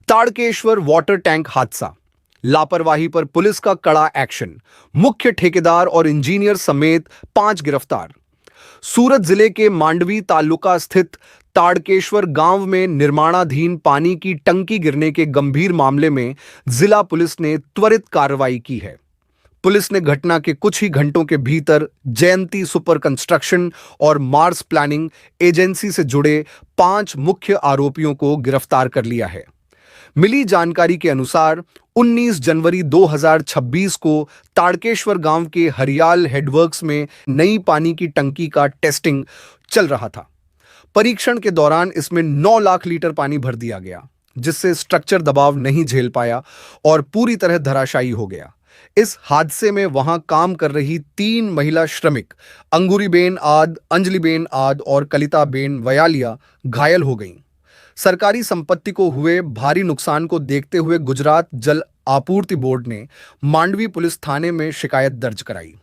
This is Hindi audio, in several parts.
ताड़केश्वर वाटर टैंक हादसा, लापरवाही पर पुलिस का कड़ा एक्शन, मुख्य ठेकेदार और इंजीनियर समेत 5 गिरफ्तार। सूरत जिले के मांडवी तालुका स्थित ताड़केश्वर गांव में निर्माणाधीन पानी की टंकी गिरने के गंभीर मामले में जिला पुलिस ने त्वरित कार्रवाई की है। पुलिस ने घटना के कुछ ही घंटों के भीतर जयंती सुपर कंस्ट्रक्शन और मार्स प्लानिंग एजेंसी से जुड़े 5 मुख्य आरोपियों को गिरफ्तार कर लिया है। मिली जानकारी के अनुसार 19 जनवरी 2026 को ताड़केश्वर गांव के हरियाल हेडवर्क्स में नई पानी की टंकी का टेस्टिंग चल रहा था। परीक्षण के दौरान इसमें 9 लाख लीटर पानी भर दिया गया, जिससे स्ट्रक्चर दबाव नहीं झेल पाया और पूरी तरह धराशायी हो गया। इस हादसे में वहां काम कर रही 3 महिला श्रमिक अंगूरीबेन आद, अंजलिबेन आद और कलिताबेन वयालिया घायल हो गईं। सरकारी संपत्ति को हुए भारी नुकसान को देखते हुए गुजरात जल आपूर्ति बोर्ड ने मांडवी पुलिस थाने में शिकायत दर्ज कराई।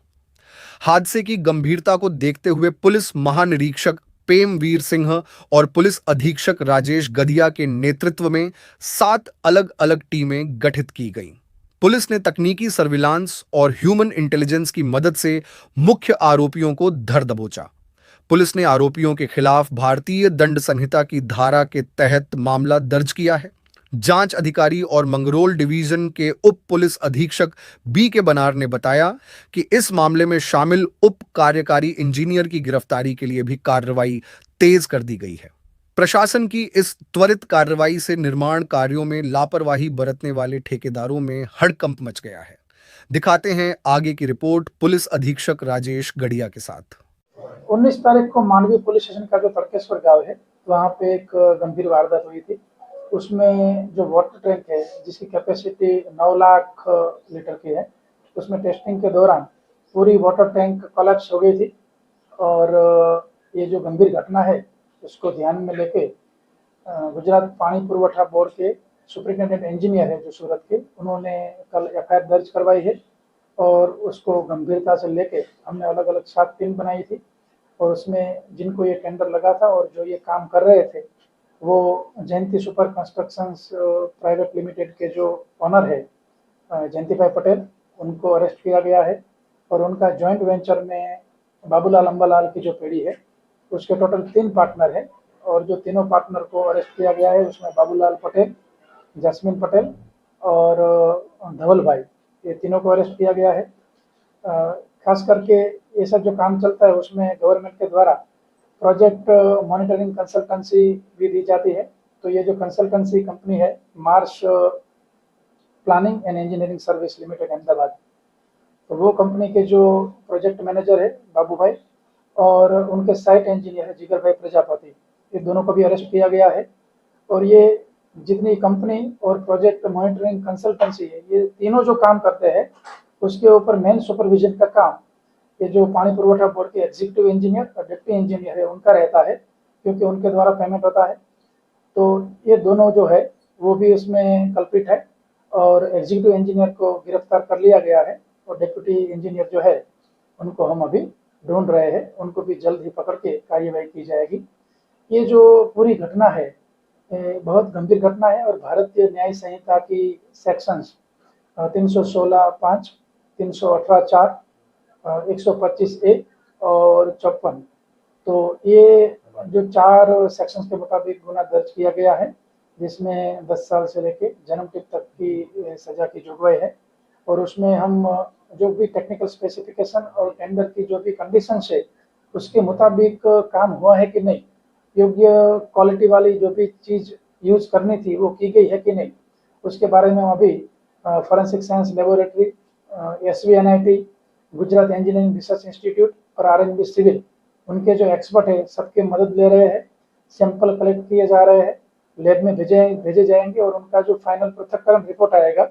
हादसे की गंभीरता को देखते हुए पुलिस महानिरीक्षक पेमवीर सिंह और पुलिस अधीक्षक राजेश गधिया के नेतृत्व में 7 अलग-अलग टीमें गठित की गईं। पुलिस ने तकनीकी सर्विलांस और ह्यूमन इंटेलिजेंस की मदद से मुख्य आरोपियों को धर दबोचा। पुलिस ने आरोपियों के खिलाफ भारतीय दंड संहिता की धारा के तहत मामला दर्ज किया है। जांच अधिकारी और मंगरोल डिवीजन के उप पुलिस अधीक्षक बी के बनार ने बताया कि इस मामले में शामिल उप कार्यकारी इंजीनियर की गिरफ्तारी के लिए भी कार्रवाई तेज कर दी गई है। प्रशासन की इस त्वरित कार्रवाई से निर्माण कार्यों में लापरवाही बरतने वाले ठेकेदारों में हड़कंप मच गया है। दिखाते हैं आगे की रिपोर्ट पुलिस अधीक्षक राजेश गढ़िया के साथ। 19 तारीख को मांडवी पुलिस स्टेशन का जो तड़केश्वर गांव है, वहाँ पे एक गंभीर वारदात हुई थी। उसमें जो वाटर टैंक है, जिसकी कैपेसिटी 9 लाख लीटर की है, उसमें टेस्टिंग के दौरान पूरी वाटर टैंक कोलैप्स हो गई थी। और ये जो गंभीर घटना है, उसको ध्यान में लेके गुजरात पानी पुरवठा बोर्ड के सुपरिटेंडेंट इंजीनियर है जो सूरत के, उन्होंने कल एफआईआर दर्ज करवाई है। और उसको गंभीरता से लेके हमने अलग अलग 7 टीम बनाई थी। और उसमें जिनको ये टेंडर लगा था और जो ये काम कर रहे थे, वो जयंती सुपर कंस्ट्रक्शंस प्राइवेट लिमिटेड के जो ऑनर है जयंती भाई पटेल, उनको अरेस्ट किया गया है। और उनका जॉइंट वेंचर में बाबूलाल अंबालाल की जो पीढ़ी है, उसके टोटल 3 पार्टनर है। और जो तीनों पार्टनर को अरेस्ट किया गया है, उसमें बाबूलाल पटेल, जैस्मिन पटेल और धवल भाई, ये तीनों को अरेस्ट किया गया है। खास करके ये सब जो काम चलता है, उसमें गवर्नमेंट के द्वारा प्रोजेक्ट मॉनिटरिंग कंसल्टेंसी भी दी जाती है। तो ये जो कंसल्टेंसी कंपनी है, Mars planning and engineering service limited Ahmedabad, तो वो कंपनी के जो प्रोजेक्ट मैनेजर है बाबू भाई और उनके साइट इंजीनियर है जिगर भाई प्रजापति, ये दोनों को भी अरेस्ट किया गया है। और ये जितनी कंपनी और प्रोजेक्ट मॉनिटरिंग कंसल्टेंसी है, ये तीनों जो काम करते हैं, उसके ऊपर मेन सुपरविजन का काम ये जो पानी पुरवठा बोर्ड के एग्जीक्यूटिव इंजीनियर और डिप्टी इंजीनियर है, उनका रहता है, क्योंकि उनके द्वारा पेमेंट होता है। तो ये दोनों जो है वो भी इसमें कल्प्रिट है। और एग्जीक्यूटिव इंजीनियर को गिरफ्तार कर लिया गया है और डिप्टी इंजीनियर जो है उनको हम अभी ढूंढ रहे हैं, उनको भी जल्द ही पकड़ के कार्यवाही की जाएगी। ये जो पूरी घटना है बहुत गंभीर घटना है और भारतीय न्याय संहिता की सेक्शंस 316(5), 318(4), 125A और 54, तो ये जो 4 सेक्शंस के मुताबिक गुना दर्ज किया गया है, जिसमें 10 साल से लेके जन्म तक की सजा की जुगवाई है। और उसमें हम जो भी टेक्निकल स्पेसिफिकेशन और टेंडर की जो भी कंडीशंस है, उसके मुताबिक काम हुआ है कि नहीं, योग्य क्वालिटी वाली जो भी चीज़ यूज करनी थी वो की गई है कि नहीं, उसके बारे में अभी forensic science laboratory, SVNIT, Gujarat engineering research institute और RNB सिविल, उनके जो एक्सपर्ट है सबके मदद ले रहे हैं। सैंपल कलेक्ट किए जा रहे हैं, लैब में भेजे जाएंगे और उनका जो फाइनल पृथक्करण रिपोर्ट आएगा,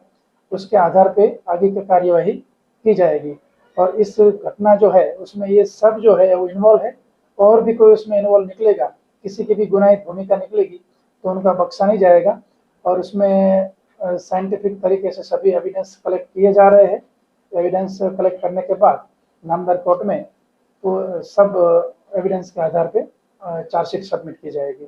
उसके आधार पे आगे की कार्यवाही की जाएगी। और इस घटना जो है उसमें ये सब जो है वो इन्वॉल्व है, और भी कोई उसमें इन्वॉल्व निकलेगा, किसी की भी गुनाहित भूमिका निकलेगी तो उनका बख्शा नहीं जाएगा। और उसमें साइंटिफिक तरीके से सभी एविडेंस कलेक्ट किए जा रहे हैं। एविडेंस कलेक्ट करने के बाद नामदार कोर्ट में तो सब एविडेंस के आधार पे चार्जशीट सबमिट की जाएगी।